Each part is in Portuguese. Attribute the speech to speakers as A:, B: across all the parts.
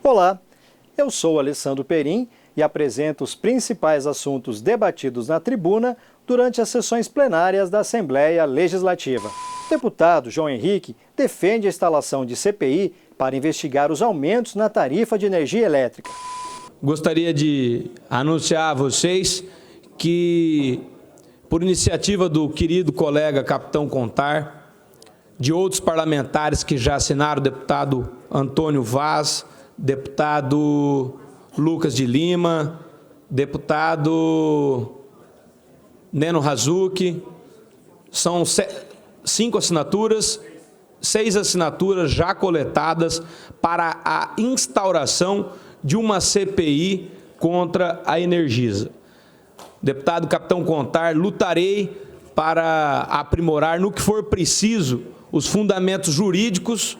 A: Olá, eu sou Alessandro Perim e apresento os principais assuntos debatidos na tribuna durante as sessões plenárias da Assembleia Legislativa. O deputado João Henrique defende a instalação de CPI para investigar os aumentos na tarifa de energia elétrica.
B: Gostaria de anunciar a vocês que, por iniciativa do querido colega Capitão Contar, de outros parlamentares que já assinaram, deputado Antônio Vaz, deputado Lucas de Lima, deputado Neno Razuki, são 5 assinaturas, 6 assinaturas já coletadas para a instauração de uma CPI contra a Energisa. Deputado Capitão Contar, lutarei para aprimorar no que for preciso os fundamentos jurídicos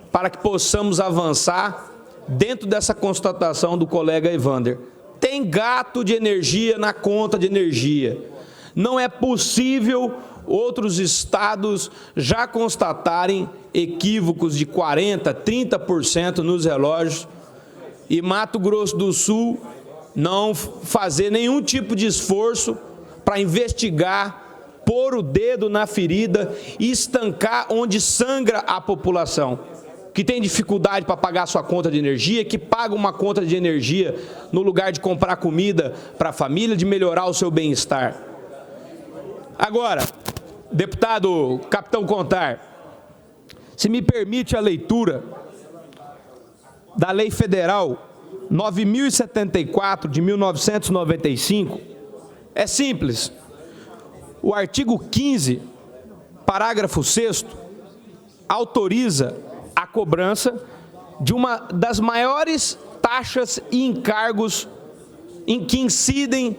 B: para que possamos avançar dentro dessa constatação do colega Evander. Tem gato de energia na conta de energia. Não é possível outros estados já constatarem equívocos de 40%, 30% nos relógios e Mato Grosso do Sul não fazer nenhum tipo de esforço para investigar, pôr o dedo na ferida e estancar onde sangra a população, que tem dificuldade para pagar sua conta de energia, que paga uma conta de energia no lugar de comprar comida para a família, de melhorar o seu bem-estar. Agora, deputado Capitão Contar, se me permite a leitura da Lei Federal 9.074 de 1995, é simples. O artigo 15, parágrafo 6º, autoriza a cobrança de uma das maiores taxas e encargos em que incidem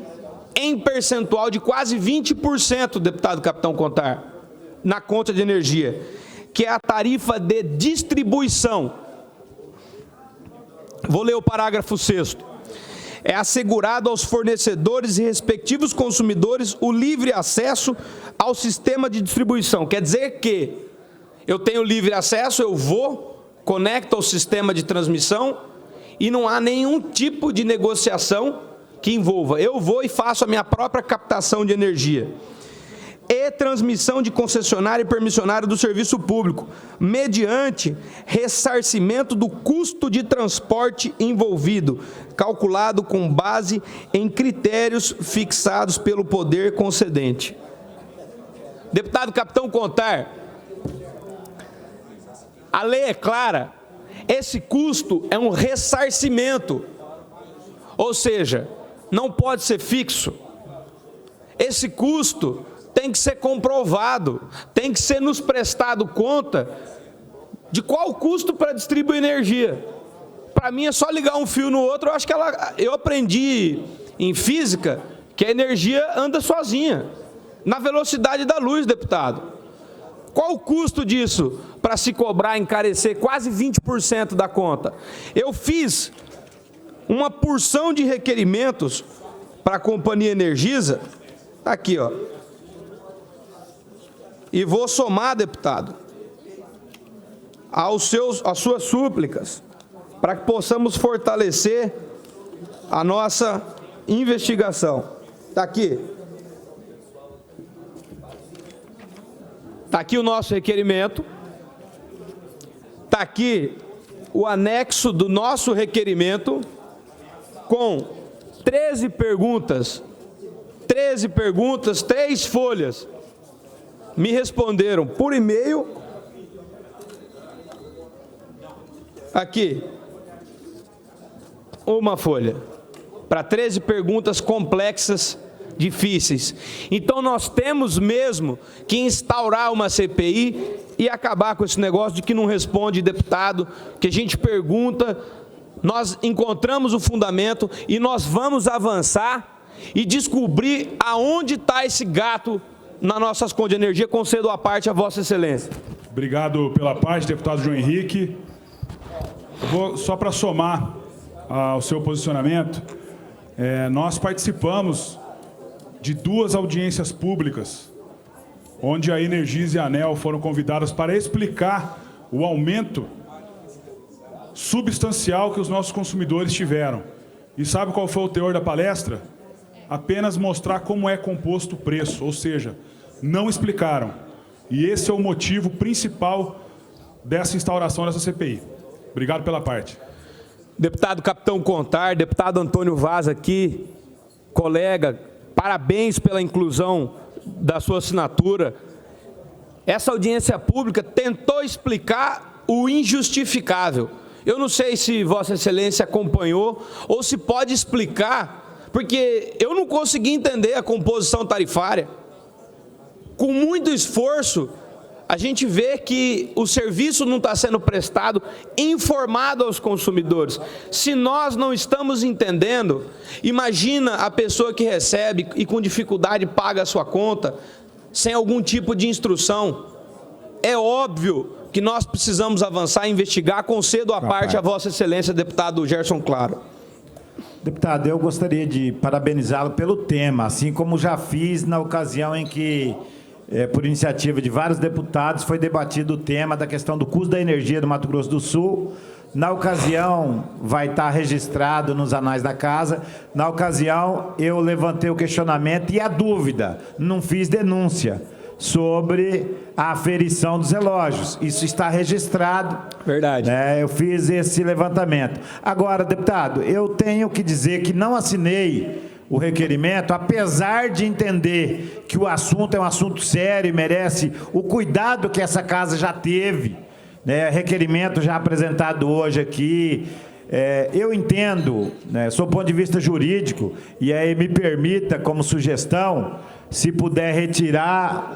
B: em percentual de quase 20%, deputado Capitão Contar, na conta de energia, que é a tarifa de distribuição. Vou ler o parágrafo 6º. É assegurado aos fornecedores e respectivos consumidores o livre acesso ao sistema de distribuição. Quer dizer que eu tenho livre acesso, eu vou, conecto ao sistema de transmissão e não há nenhum tipo de negociação que envolva. Eu vou e faço a minha própria captação de energia. E transmissão de concessionário e permissionário do serviço público, mediante ressarcimento do custo de transporte envolvido, calculado com base em critérios fixados pelo poder concedente. Deputado Capitão Contar, a lei é clara, esse custo é um ressarcimento, ou seja, não pode ser fixo. Esse custo tem que ser comprovado, tem que ser nos prestado conta de qual o custo para distribuir energia. Para mim é só ligar um fio no outro, eu aprendi em física que a energia anda sozinha, na velocidade da luz, deputado. Qual o custo disso para se cobrar, encarecer quase 20% da conta? Eu fiz uma porção de requerimentos para a companhia Energisa, tá aqui, ó. E vou somar, deputado, às suas súplicas, para que possamos fortalecer a nossa investigação. Está aqui. Está aqui o nosso requerimento. Está aqui o anexo do nosso requerimento, com 13 perguntas, 3 folhas. Me responderam por e-mail, aqui, uma folha, para 13 perguntas complexas, difíceis. Então nós temos mesmo que instaurar uma CPI e acabar com esse negócio de que não responde deputado, que a gente pergunta, nós encontramos o fundamento e nós vamos avançar e descobrir aonde está esse gato nas nossas contas de energia. Concedo a parte a Vossa Excelência.
C: Obrigado pela parte, deputado João Henrique. Só para somar ao seu posicionamento, nós participamos de 2 audiências públicas, onde a Energisa e a ANEEL foram convidadas para explicar o aumento substancial que os nossos consumidores tiveram. E sabe qual foi o teor da palestra? Apenas mostrar como é composto o preço, ou seja, não explicaram. E esse é o motivo principal dessa instauração dessa CPI. Obrigado pela parte.
B: Deputado Capitão Contar, deputado Antônio Vaz aqui, colega, parabéns pela inclusão da sua assinatura. Essa audiência pública tentou explicar o injustificável. Eu não sei se Vossa Excelência acompanhou ou se pode explicar, porque eu não consegui entender a composição tarifária. Com muito esforço, a gente vê que o serviço não está sendo prestado informado aos consumidores. Se nós não estamos entendendo, imagina a pessoa que recebe e com dificuldade paga a sua conta, sem algum tipo de instrução. É óbvio que nós precisamos avançar e investigar. Concedo à parte a Vossa Excelência, deputado Gerson Claro.
D: Deputado, eu gostaria de parabenizá-lo pelo tema, assim como já fiz na ocasião em que, por iniciativa de vários deputados, foi debatido o tema da questão do custo da energia do Mato Grosso do Sul. Na ocasião, vai estar registrado nos anais da casa, na ocasião eu levantei o questionamento e a dúvida, não fiz denúncia sobre a aferição dos relógios. Isso está registrado.
B: Verdade.
D: Eu fiz esse levantamento. Agora, deputado, eu tenho que dizer que não assinei o requerimento, apesar de entender que o assunto é um assunto sério e merece o cuidado que essa casa já teve, requerimento já apresentado hoje aqui. Eu entendo, sob o ponto de vista jurídico, e aí me permita como sugestão, se puder retirar,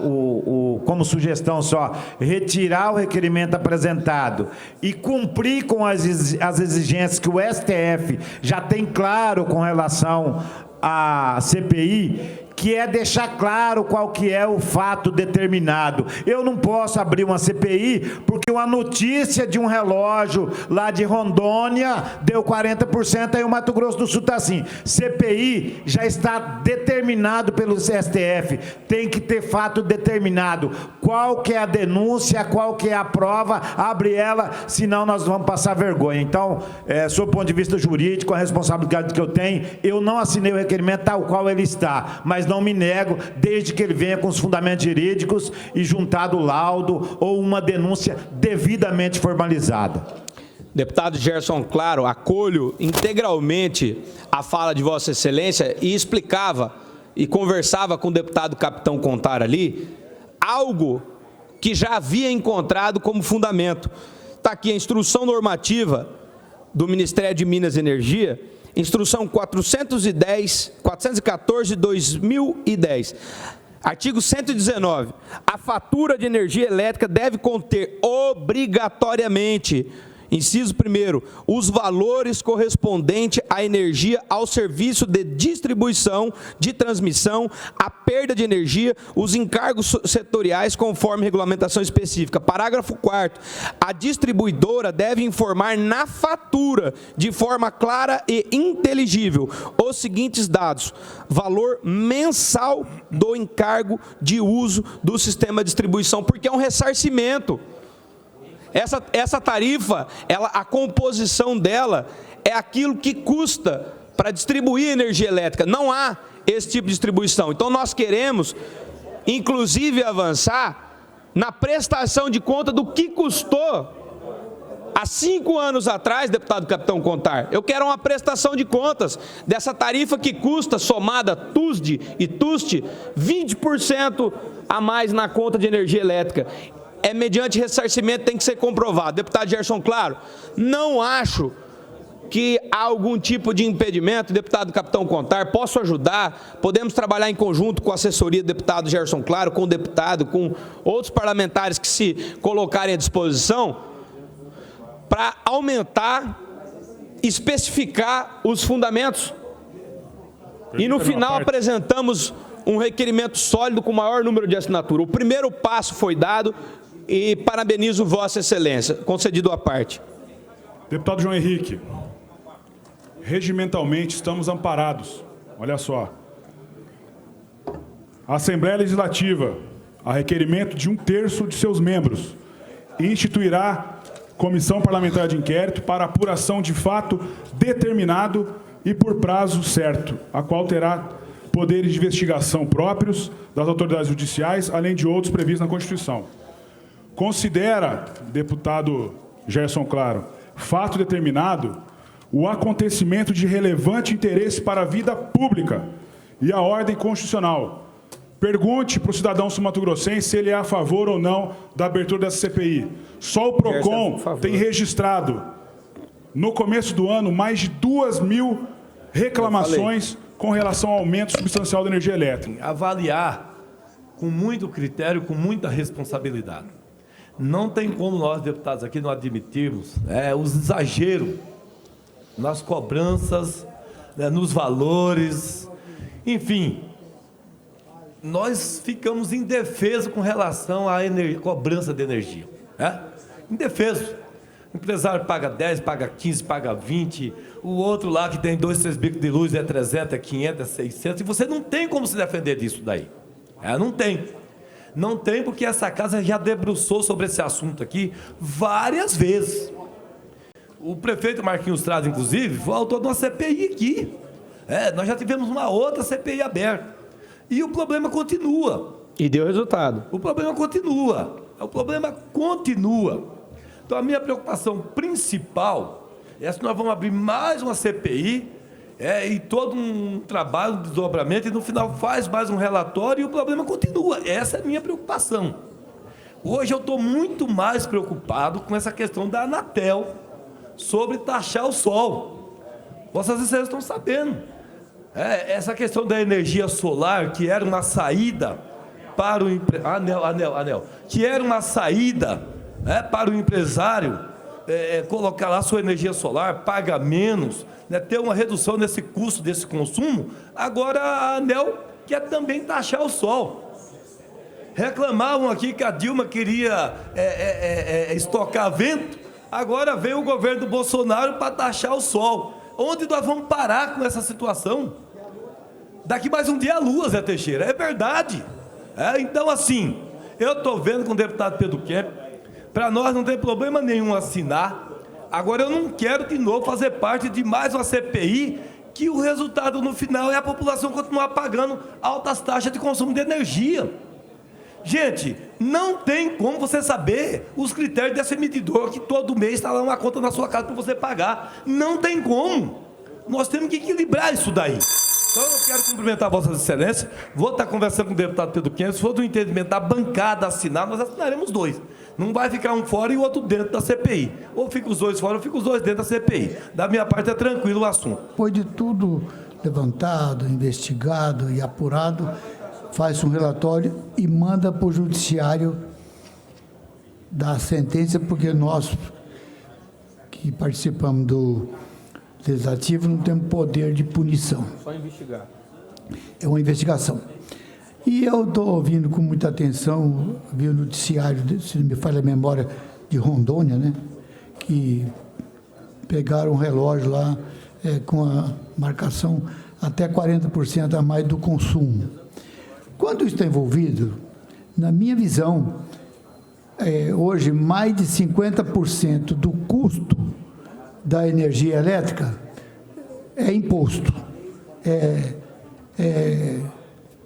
D: como sugestão só, retirar o requerimento apresentado e cumprir com as exigências que o STF já tem claro com relação à CPI, que é deixar claro qual que é o fato determinado. Eu não posso abrir uma CPI porque uma notícia de um relógio lá de Rondônia deu 40%, aí o Mato Grosso do Sul está assim. CPI já está determinado pelo STF, tem que ter fato determinado. Qual que é a denúncia, qual que é a prova, abre ela, senão nós vamos passar vergonha. Então, sob o ponto de vista jurídico, a responsabilidade que eu tenho, eu não assinei o requerimento tal qual ele está, mas não me nego, desde que ele venha com os fundamentos jurídicos e juntado o laudo ou uma denúncia devidamente formalizada.
B: Deputado Gerson Claro, acolho integralmente a fala de Vossa Excelência e explicava e conversava com o deputado Capitão Contar ali, algo que já havia encontrado como fundamento. Está aqui a instrução normativa do Ministério de Minas e Energia, instrução 414/2010, artigo 119, a fatura de energia elétrica deve conter obrigatoriamente, inciso 1º, os valores correspondentes à energia ao serviço de distribuição, de transmissão, a perda de energia, os encargos setoriais conforme regulamentação específica. Parágrafo 4º, a distribuidora deve informar na fatura, de forma clara e inteligível, os seguintes dados: valor mensal do encargo de uso do sistema de distribuição, porque é um ressarcimento. Essa tarifa, a composição dela é aquilo que custa para distribuir energia elétrica. Não há esse tipo de distribuição. Então, nós queremos, inclusive, avançar na prestação de conta do que custou há 5 anos atrás, deputado Capitão Contar. Eu quero uma prestação de contas dessa tarifa que custa, somada TUSD e TUST, 20% a mais na conta de energia elétrica. Mediante ressarcimento, tem que ser comprovado. Deputado Gerson Claro, não acho que há algum tipo de impedimento. Deputado Capitão Contar, posso ajudar, podemos trabalhar em conjunto com a assessoria do deputado Gerson Claro, com o deputado, com outros parlamentares que se colocarem à disposição, para aumentar, especificar os fundamentos. E no final apresentamos um requerimento sólido com o maior número de assinaturas. O primeiro passo foi dado e parabenizo Vossa Excelência, concedido à parte.
C: Deputado João Henrique, regimentalmente estamos amparados. Olha só. A Assembleia Legislativa, a requerimento de 1/3 de seus membros, instituirá comissão parlamentar de inquérito para apuração de fato determinado e por prazo certo, a qual terá poderes de investigação próprios das autoridades judiciais, além de outros previstos na Constituição. Considera, deputado Gerson Claro, fato determinado o acontecimento de relevante interesse para a vida pública e a ordem constitucional. Pergunte para o cidadão sul-mato-grossense se ele é a favor ou não da abertura dessa CPI. Só o PROCON tem registrado, no começo do ano, mais de 2.000 reclamações com relação ao aumento substancial da energia elétrica.
E: Avaliar com muito critério, com muita responsabilidade. Não tem como nós, deputados, aqui não admitirmos os exageros nas cobranças, nos valores, enfim. Nós ficamos indefesos com relação à cobrança de energia. Indefeso. O empresário paga 10, paga 15, paga 20. O outro lá que tem 2, 3 bicos de luz é 300, é 500, é 600. E você não tem como se defender disso daí. Não tem. Não tem porque essa casa já debruçou sobre esse assunto aqui várias vezes. O prefeito Marquinhos Traz, inclusive, foi autor de uma CPI aqui. Nós já tivemos uma outra CPI aberta. E o problema continua.
B: E deu resultado.
E: O problema continua. O problema continua. Então, a minha preocupação principal é se nós vamos abrir mais uma CPI e todo um trabalho de desdobramento e, no final, faz mais um relatório e o problema continua. Essa é a minha preocupação. Hoje, eu estou muito mais preocupado com essa questão da Anatel sobre taxar o sol. Vossas Excelências estão sabendo. Essa questão da energia solar, que era uma saída para o que era uma saída para o empresário colocar lá sua energia solar, paga menos, ter uma redução nesse custo, desse consumo. Agora a ANEEL quer também taxar o sol. Reclamavam aqui que a Dilma queria estocar vento, agora veio o governo do Bolsonaro para taxar o sol. Onde nós vamos parar com essa situação? Daqui mais um dia a lua, Zé Teixeira, é verdade. Então, assim, eu estou vendo com o deputado Pedro Kemp, para nós não tem problema nenhum assinar. Agora, eu não quero de novo fazer parte de mais uma CPI, que o resultado no final é a população continuar pagando altas taxas de consumo de energia. Gente, não tem como você saber os critérios desse medidor que todo mês está lá uma conta na sua casa para você pagar. Não tem como. Nós temos que equilibrar isso daí. Então, eu quero cumprimentar Vossas Excelências. Vou estar conversando com o deputado Pedro Kemp. Se for do entendimento da bancada assinar, nós assinaremos dois. Não vai ficar um fora e o outro dentro da CPI. Ou fica os dois fora, ou fica os dois dentro da CPI. Da minha parte, é tranquilo o assunto.
F: Depois de tudo levantado, investigado e apurado, faz um relatório e manda para o judiciário dar a sentença, porque nós que participamos do legislativo não temos poder de punição.
B: Só investigar.
F: É uma investigação. E eu estou ouvindo com muita atenção, vi o noticiário, se não me falha a memória, de Rondônia, né? Que pegaram um relógio lá com a marcação até 40% a mais do consumo. Quando isso está envolvido, na minha visão, hoje mais de 50% do custo da energia elétrica é imposto.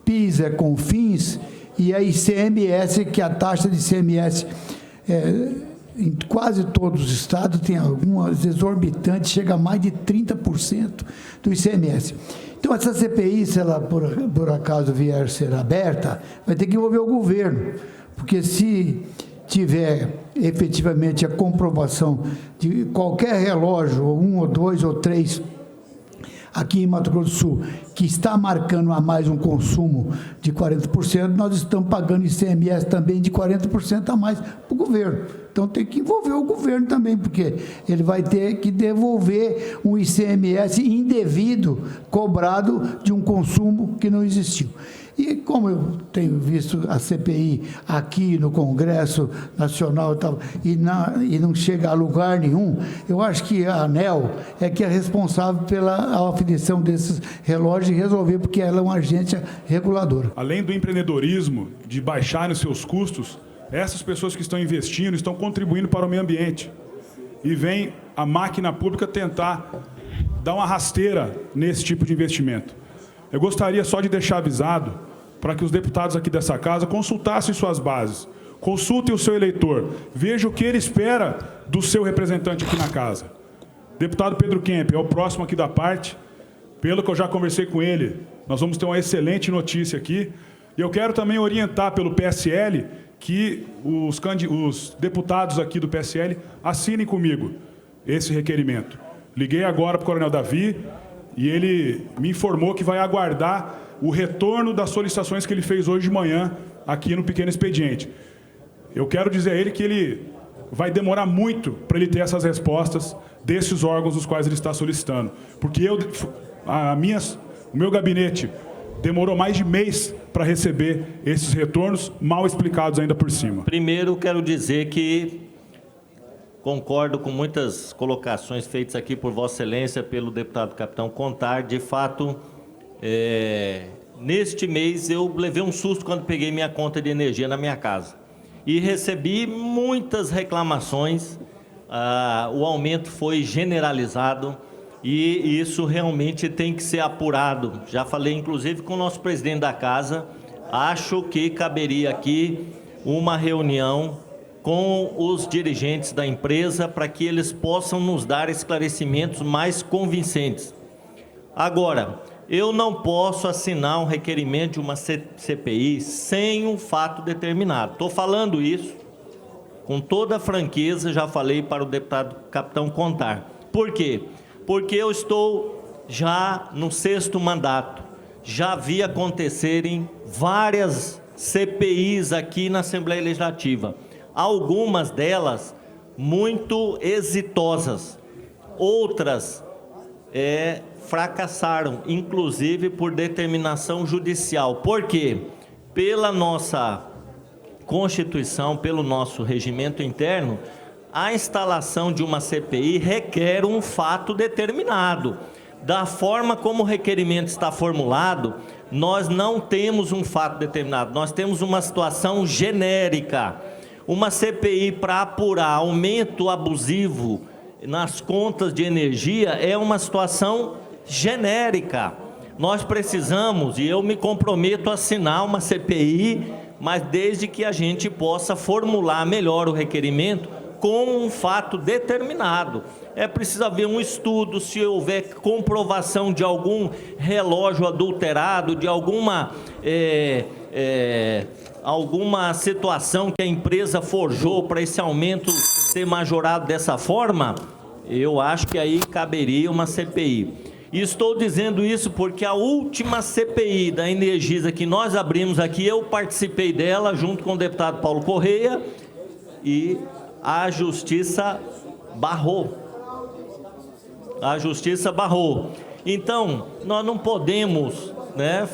F: PIS, CONFINS e a ICMS, que a taxa de ICMS em quase todos os estados tem algumas exorbitantes, chega a mais de 30% do ICMS. Então, essa CPI, se ela por acaso vier a ser aberta, vai ter que envolver o governo, porque se tiver efetivamente a comprovação de qualquer relógio, ou 1, ou 2, ou 3, aqui em Mato Grosso do Sul, que está marcando a mais um consumo de 40%, nós estamos pagando ICMS também de 40% a mais para o governo. Então, tem que envolver o governo também, porque ele vai ter que devolver um ICMS indevido, cobrado de um consumo que não existiu. E como eu tenho visto a CPI aqui no Congresso Nacional e não chega a lugar nenhum, eu acho que a ANEEL é que é responsável pela aferição desses relógios e resolver, porque ela é uma agência reguladora.
C: Além do empreendedorismo, de baixarem os seus custos, essas pessoas que estão investindo estão contribuindo para o meio ambiente. e vem a máquina pública tentar dar uma rasteira nesse tipo de investimento. Eu gostaria só de deixar avisado para que os deputados aqui dessa casa consultassem suas bases, consultem o seu eleitor, vejam o que ele espera do seu representante aqui na casa. Deputado Pedro Kemp é o próximo aqui da parte. Pelo que eu já conversei com ele, nós vamos ter uma excelente notícia aqui. E eu quero também orientar pelo PSL que os deputados aqui do PSL assinem comigo esse requerimento. Liguei agora para o Coronel Davi e ele me informou que vai aguardar o retorno das solicitações que ele fez hoje de manhã aqui no pequeno expediente. Eu quero dizer a ele que ele vai demorar muito para ele ter essas respostas desses órgãos dos quais ele está solicitando. Porque o meu gabinete demorou mais de mês para receber esses retornos, mal explicados ainda por cima.
G: Primeiro, quero dizer que concordo com muitas colocações feitas aqui por Vossa Excelência, pelo deputado Capitão Contar. De fato, neste mês eu levei um susto quando peguei minha conta de energia na minha casa. E recebi muitas reclamações, o aumento foi generalizado e isso realmente tem que ser apurado. Já falei, inclusive, com o nosso presidente da casa, acho que caberia aqui uma reunião com os dirigentes da empresa para que eles possam nos dar esclarecimentos mais convincentes. Agora, eu não posso assinar um requerimento de uma CPI sem um fato determinado. Estou falando isso com toda a franqueza, já falei para o deputado Capitão Contar. Por quê? Porque eu estou já no 6º mandato. Já vi acontecerem várias CPIs aqui na Assembleia Legislativa. Algumas delas muito exitosas. Outras fracassaram, inclusive por determinação judicial. Por quê? Pela nossa Constituição, pelo nosso regimento interno, a instalação de uma CPI requer um fato determinado. Da forma como o requerimento está formulado, nós não temos um fato determinado, nós temos uma situação genérica. Uma CPI para apurar aumento abusivo nas contas de energia é uma situação genérica. Nós precisamos, e eu me comprometo a assinar uma CPI, mas desde que a gente possa formular melhor o requerimento com um fato determinado. É preciso haver um estudo, se houver comprovação de algum relógio adulterado, de alguma situação que a empresa forjou para esse aumento ser majorado dessa forma, eu acho que aí caberia uma CPI. E estou dizendo isso porque a última CPI da Energisa que nós abrimos aqui, eu participei dela junto com o deputado Paulo Correia e a Justiça barrou. A Justiça barrou. Então, nós não podemos,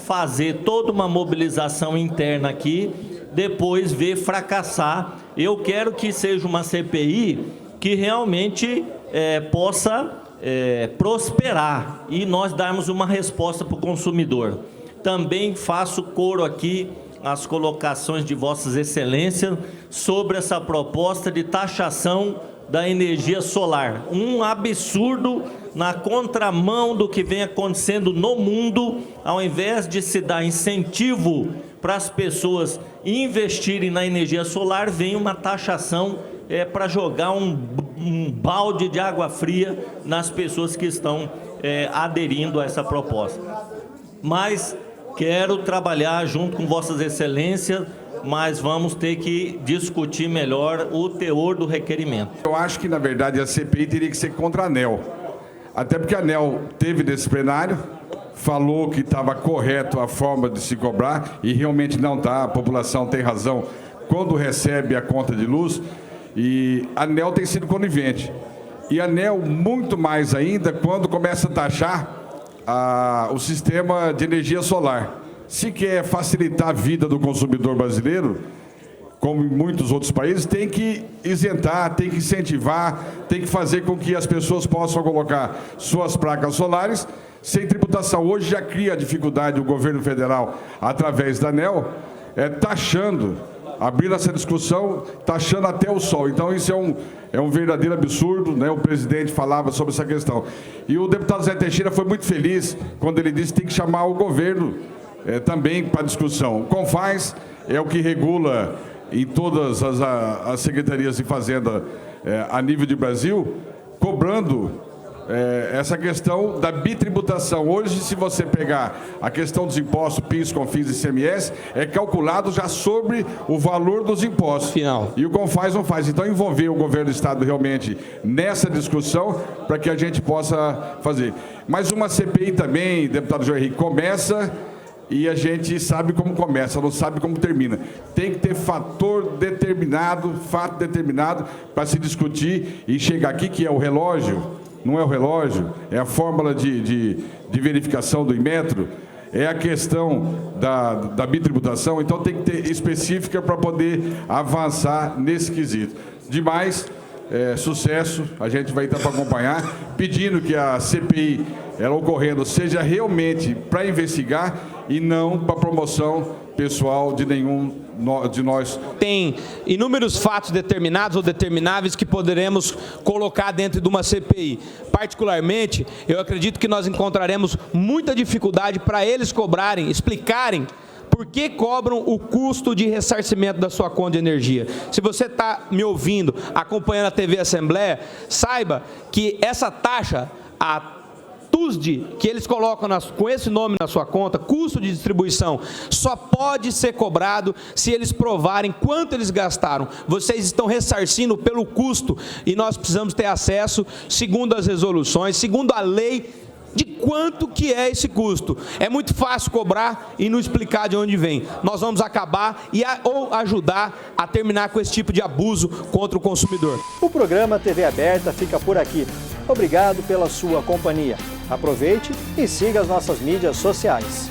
G: fazer toda uma mobilização interna aqui, depois ver fracassar. Eu quero que seja uma CPI que realmente possa prosperar e nós darmos uma resposta para o consumidor. Também faço coro aqui às colocações de Vossas Excelências sobre essa proposta de taxação da energia solar. Um absurdo na contramão do que vem acontecendo no mundo. Ao invés de se dar incentivo para as pessoas investirem na energia solar, vem uma taxação para jogar um balde de água fria nas pessoas que estão aderindo a essa proposta. Mas quero trabalhar junto com Vossas Excelências, mas vamos ter que discutir melhor o teor do requerimento.
H: Eu acho que, na verdade, a CPI teria que ser contra a ANEEL. Até porque a ANEEL teve nesse plenário, falou que estava correto a forma de se cobrar, e realmente não está, a população tem razão quando recebe a conta de luz, e a ANEEL tem sido conivente. E a ANEEL, muito mais ainda, quando começa a taxar o sistema de energia solar. Se quer facilitar a vida do consumidor brasileiro, como em muitos outros países, tem que isentar, tem que incentivar, tem que fazer com que as pessoas possam colocar suas placas solares sem tributação. Hoje já cria a dificuldade o governo federal, através da ANEEL, taxando abrindo essa discussão, taxando até o sol. Então, isso é um verdadeiro absurdo, né? O presidente falava sobre essa questão. E o deputado Zé Teixeira foi muito feliz quando ele disse que tem que chamar o governo também para discussão. O CONFAZ é o que regula em todas as secretarias de Fazenda a nível de Brasil, cobrando essa questão da bitributação. Hoje, se você pegar a questão dos impostos, PIS, CONFINS e ICMS, é calculado já sobre o valor dos impostos.
B: Final.
H: E o CONFAZ não faz. Então, envolver o governo do Estado realmente nessa discussão para que a gente possa fazer. Mas uma CPI também, deputado João Henrique, começa e a gente sabe como começa, não sabe como termina. Tem que ter fato determinado para se discutir e chegar aqui, que é o relógio. Não é o relógio, é a fórmula de verificação do Inmetro, é a questão da bitributação, então tem que ter específica para poder avançar nesse quesito. Demais, sucesso, a gente vai estar para acompanhar, pedindo que a CPI, ela ocorrendo, seja realmente para investigar e não para promoção pessoal de nenhum de nós.
B: Tem inúmeros fatos determinados ou determináveis que poderemos colocar dentro de uma CPI. Particularmente, eu acredito que nós encontraremos muita dificuldade para eles cobrarem, explicarem por que cobram o custo de ressarcimento da sua conta de energia. Se você está me ouvindo, acompanhando a TV Assembleia, saiba que essa taxa, a TUSD, que eles colocam com esse nome na sua conta, custo de distribuição, só pode ser cobrado se eles provarem quanto eles gastaram. Vocês estão ressarcindo pelo custo e nós precisamos ter acesso, segundo as resoluções, segundo a lei, de quanto que é esse custo. É muito fácil cobrar e não explicar de onde vem. Nós vamos acabar ou ajudar a terminar com esse tipo de abuso contra o consumidor.
A: O programa TV Aberta fica por aqui. Obrigado pela sua companhia. Aproveite e siga as nossas mídias sociais.